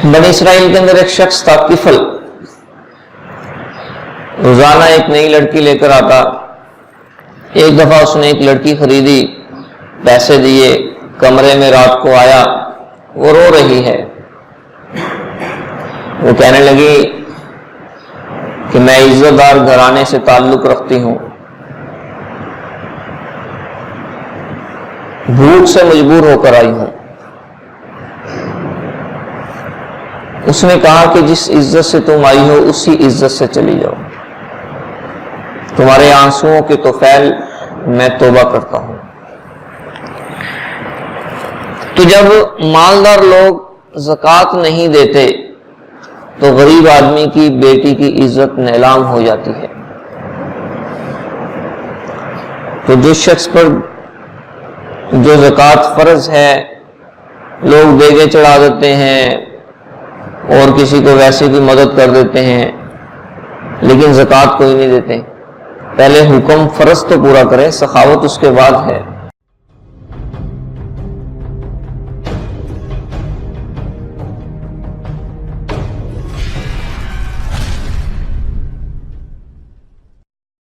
بنی اسرائیل کے اندر ایک شخص تھا کفل، روزانہ ایک نئی لڑکی لے کر آتا۔ ایک دفعہ اس نے ایک لڑکی خریدی، پیسے دیے، کمرے میں رات کو آیا، وہ رو رہی ہے۔ وہ کہنے لگی کہ میں عزت دار گھرانے سے تعلق رکھتی ہوں، بھوک سے مجبور ہو کر آئی ہوں۔ اس نے کہا کہ جس عزت سے تم آئی ہو اسی عزت سے چلی جاؤ، تمہارے آنسوؤں کے طفیل میں توبہ کرتا ہوں۔ تو جب مالدار لوگ زکوٰۃ نہیں دیتے تو غریب آدمی کی بیٹی کی عزت نیلام ہو جاتی ہے۔ تو جس شخص پر جو زکوٰۃ فرض ہے لوگ دیگے چڑھا دیتے ہیں اور کسی کو ویسے بھی مدد کر دیتے ہیں، لیکن زکوٰۃ کوئی نہیں دیتے۔ پہلے حکم فرض تو پورا کرے، سخاوت اس کے بعد ہے۔